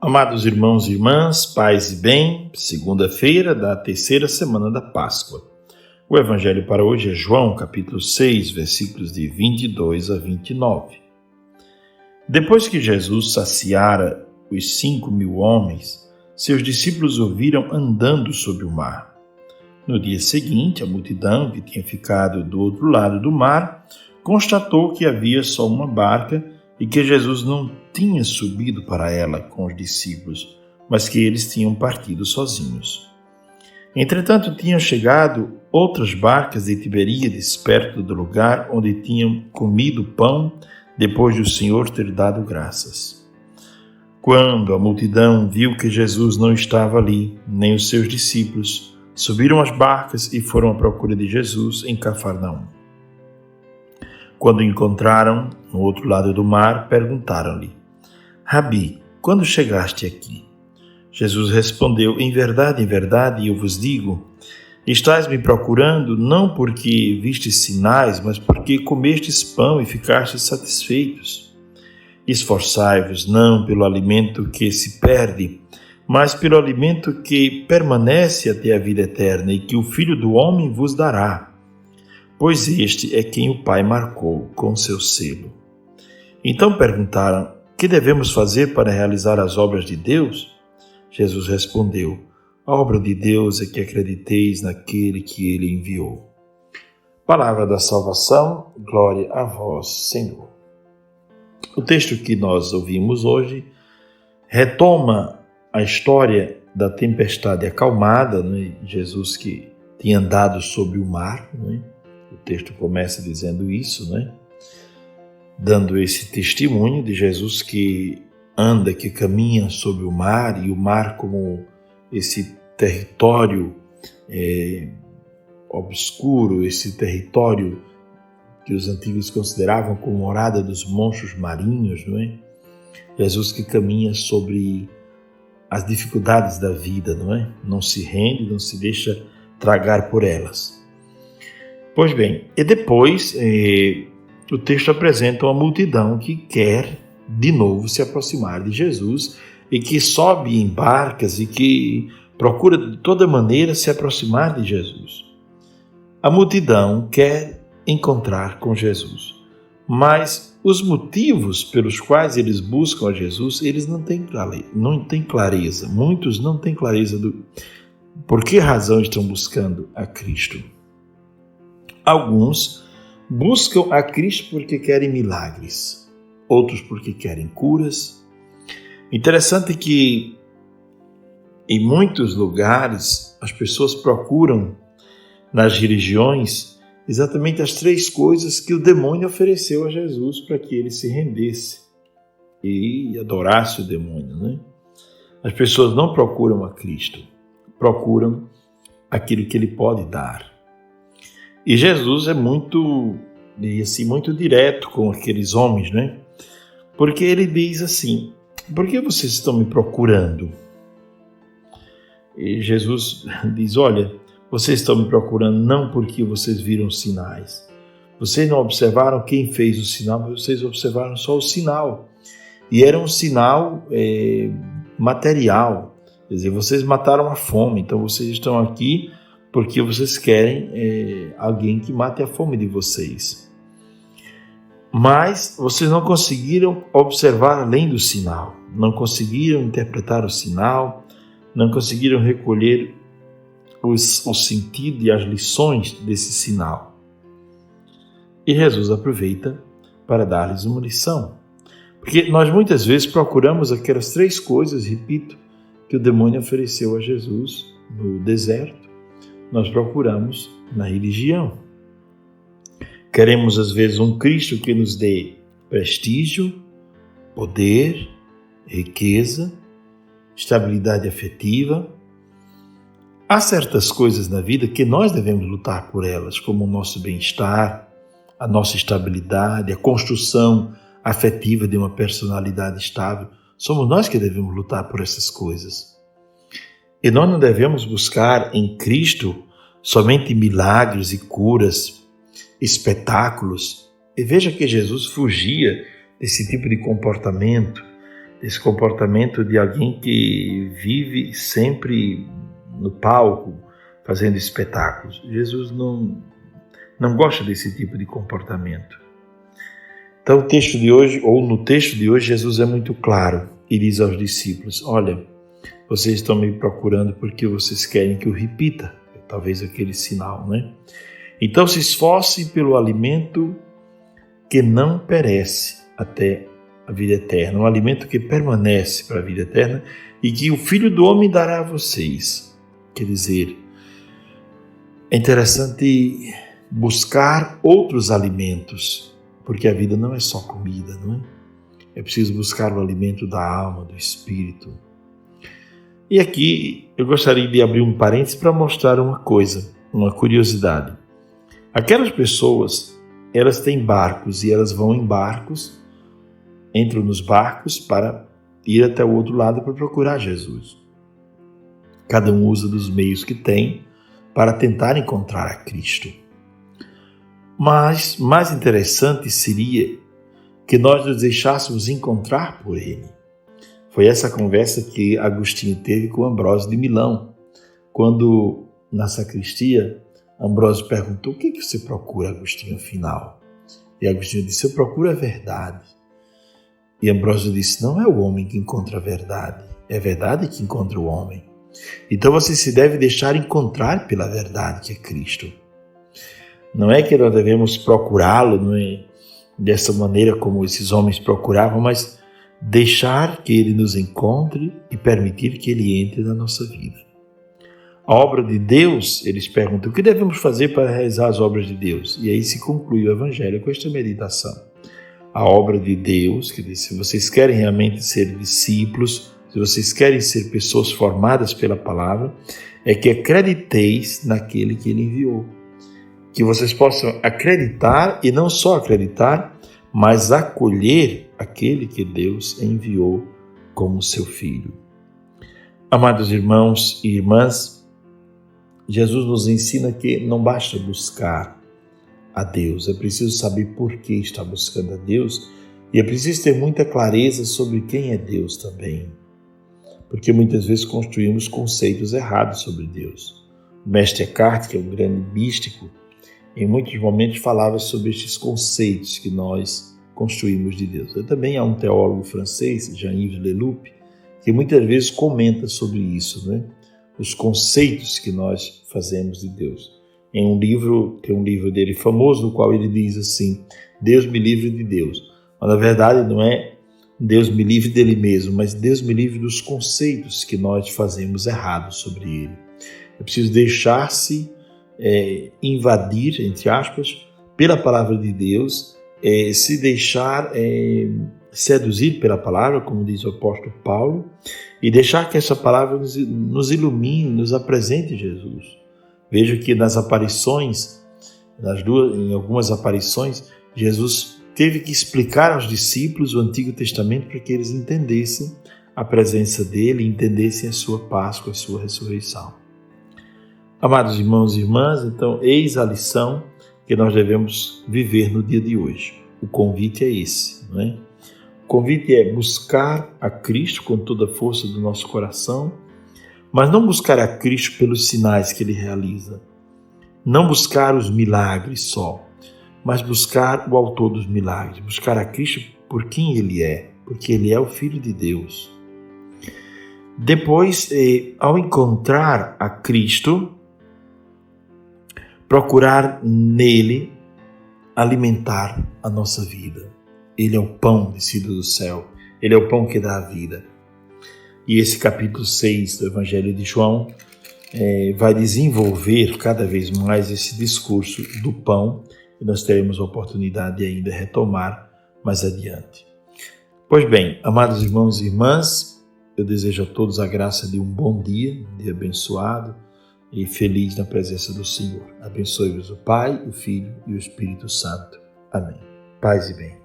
Amados irmãos e irmãs, paz e bem, segunda-feira da terceira semana da Páscoa. O evangelho para hoje é João, capítulo 6, versículos de 22 a 29. Depois que Jesus saciara os 5.000 homens, seus discípulos o viram andando sobre o mar. No dia seguinte, a multidão que tinha ficado do outro lado do mar constatou que havia só uma barca e que Jesus não tinha subido para ela com os discípulos, mas que eles tinham partido sozinhos. Entretanto, tinham chegado outras barcas de Tiberíades perto do lugar onde tinham comido pão depois de o Senhor ter dado graças. Quando a multidão viu que Jesus não estava ali, nem os seus discípulos, subiram as barcas e foram à procura de Jesus em Cafarnaum. Quando o encontraram no outro lado do mar, perguntaram-lhe: Rabi, quando chegaste aqui? Jesus respondeu: em verdade, eu vos digo, estais me procurando não porque vistes sinais, mas porque comestes pão e ficastes satisfeitos. Esforçai-vos não pelo alimento que se perde, mas pelo alimento que permanece até a vida eterna e que o Filho do Homem vos dará. Pois este é quem o Pai marcou com seu selo. Então perguntaram: que devemos fazer para realizar as obras de Deus? Jesus respondeu: a obra de Deus é que acrediteis naquele que ele enviou. Palavra da salvação, glória a vós, Senhor. O texto que nós ouvimos hoje retoma a história da tempestade acalmada, Jesus que tinha andado sobre o mar, O texto começa dizendo isso, dando esse testemunho de Jesus que anda, que caminha sobre o mar, e o mar como esse território obscuro, esse território que os antigos consideravam como morada dos monstros marinhos, Jesus que caminha sobre as dificuldades da vida, Não se rende, não se deixa tragar por elas. Pois bem, e depois o texto apresenta uma multidão que quer de novo se aproximar de Jesus e que sobe em barcas e que procura de toda maneira se aproximar de Jesus. A multidão quer encontrar com Jesus, mas os motivos pelos quais eles buscam a Jesus, eles não têm clareza. Muitos não têm clareza do por que razão estão buscando a Cristo. Alguns buscam a Cristo porque querem milagres, outros porque querem curas. Interessante que em muitos lugares as pessoas procuram nas religiões exatamente as 3 coisas que o demônio ofereceu a Jesus para que ele se rendesse e adorasse o demônio. As pessoas não procuram a Cristo, procuram aquilo que ele pode dar. E Jesus é muito direto com aqueles homens, Porque ele diz assim: por que vocês estão me procurando? E Jesus diz: olha, vocês estão me procurando não porque vocês viram sinais. Vocês não observaram quem fez o sinal, mas vocês observaram só o sinal. E era um sinal material. Quer dizer, vocês mataram a fome, então vocês estão aqui porque vocês querem alguém que mate a fome de vocês. Mas vocês não conseguiram observar além do sinal, não conseguiram interpretar o sinal, não conseguiram recolher o sentido e as lições desse sinal. E Jesus aproveita para dar-lhes uma lição. Porque nós muitas vezes procuramos aquelas 3 coisas, repito, que o demônio ofereceu a Jesus no deserto. Nós procuramos na religião. Queremos, às vezes, um Cristo que nos dê prestígio, poder, riqueza, estabilidade afetiva. Há certas coisas na vida que nós devemos lutar por elas, como o nosso bem-estar, a nossa estabilidade, a construção afetiva de uma personalidade estável. Somos nós que devemos lutar por essas coisas. E nós não devemos buscar em Cristo somente milagres e curas, espetáculos. E veja que Jesus fugia desse tipo de comportamento. esse comportamento de alguém que vive sempre no palco, fazendo espetáculos. Jesus não gosta desse tipo de comportamento. Então, no texto de hoje, Jesus é muito claro e diz aos discípulos: olha, vocês estão me procurando porque vocês querem que eu repita, talvez aquele sinal, né? Então, se esforcem pelo alimento que não perece até a vida eterna, um alimento que permanece para a vida eterna e que o Filho do Homem dará a vocês. Quer dizer, é interessante buscar outros alimentos, porque a vida não é só comida, não é? É preciso buscar o alimento da alma, do espírito. E aqui eu gostaria de abrir um parênteses para mostrar uma coisa, uma curiosidade. Aquelas pessoas, elas têm barcos e elas vão em barcos, entram nos barcos para ir até o outro lado para procurar Jesus. Cada um usa dos meios que tem para tentar encontrar a Cristo. Mas mais interessante seria que nós nos deixássemos encontrar por Ele. Foi essa conversa que Agostinho teve com Ambrósio de Milão, quando na sacristia Ambrósio perguntou: o que você procura, Agostinho, afinal? E Agostinho disse: eu procuro a verdade. E Ambrósio disse: não é o homem que encontra a verdade, é a verdade que encontra o homem. Então você se deve deixar encontrar pela verdade que é Cristo. Não é que nós devemos procurá-lo, não é dessa maneira como esses homens procuravam, mas deixar que ele nos encontre e permitir que ele entre na nossa vida. A obra de Deus, eles perguntam: o que devemos fazer para realizar as obras de Deus? E aí se conclui o Evangelho com esta meditação. A obra de Deus, que diz: se vocês querem realmente ser discípulos, se vocês querem ser pessoas formadas pela palavra, é que acrediteis naquele que ele enviou. Que vocês possam acreditar, e não só acreditar, mas acolher aquele que Deus enviou como seu Filho. Amados irmãos e irmãs, Jesus nos ensina que não basta buscar a Deus, é preciso saber por que está buscando a Deus e é preciso ter muita clareza sobre quem é Deus também, porque muitas vezes construímos conceitos errados sobre Deus. O mestre Eckhart, que é um grande místico, em muitos momentos falava sobre estes conceitos que nós construímos de Deus. Também há um teólogo francês, Jean-Yves Leloup, que muitas vezes comenta sobre isso, né? Os conceitos que nós fazemos de Deus. Tem um livro dele famoso, no qual ele diz assim: Deus me livre de Deus. Mas na verdade não é Deus me livre dele mesmo, mas Deus me livre dos conceitos que nós fazemos errados sobre ele. É preciso deixar-se invadir, entre aspas, pela palavra de Deus, se deixar seduzir pela palavra, como diz o apóstolo Paulo, e deixar que essa palavra nos ilumine, nos apresente Jesus. Vejo que nas aparições, em algumas aparições, Jesus teve que explicar aos discípulos o Antigo Testamento para que eles entendessem a presença dele, entendessem a sua Páscoa, a sua ressurreição. Amados irmãos e irmãs, então eis a lição que nós devemos viver no dia de hoje. O convite é esse, não é? O convite é buscar a Cristo com toda a força do nosso coração, mas não buscar a Cristo pelos sinais que Ele realiza, não buscar os milagres só, mas buscar o autor dos milagres, buscar a Cristo por quem Ele é, porque Ele é o Filho de Deus. Depois, ao encontrar a Cristo, procurar nele alimentar a nossa vida. Ele é o pão descido do céu, Ele é o pão que dá a vida. E esse capítulo 6 do Evangelho de João vai desenvolver cada vez mais esse discurso do pão, que nós teremos a oportunidade de ainda retomar mais adiante. Pois bem, amados irmãos e irmãs, eu desejo a todos a graça de um bom dia, um dia abençoado e feliz na presença do Senhor. Abençoe-vos o Pai, o Filho e o Espírito Santo. Amém. Paz e bem.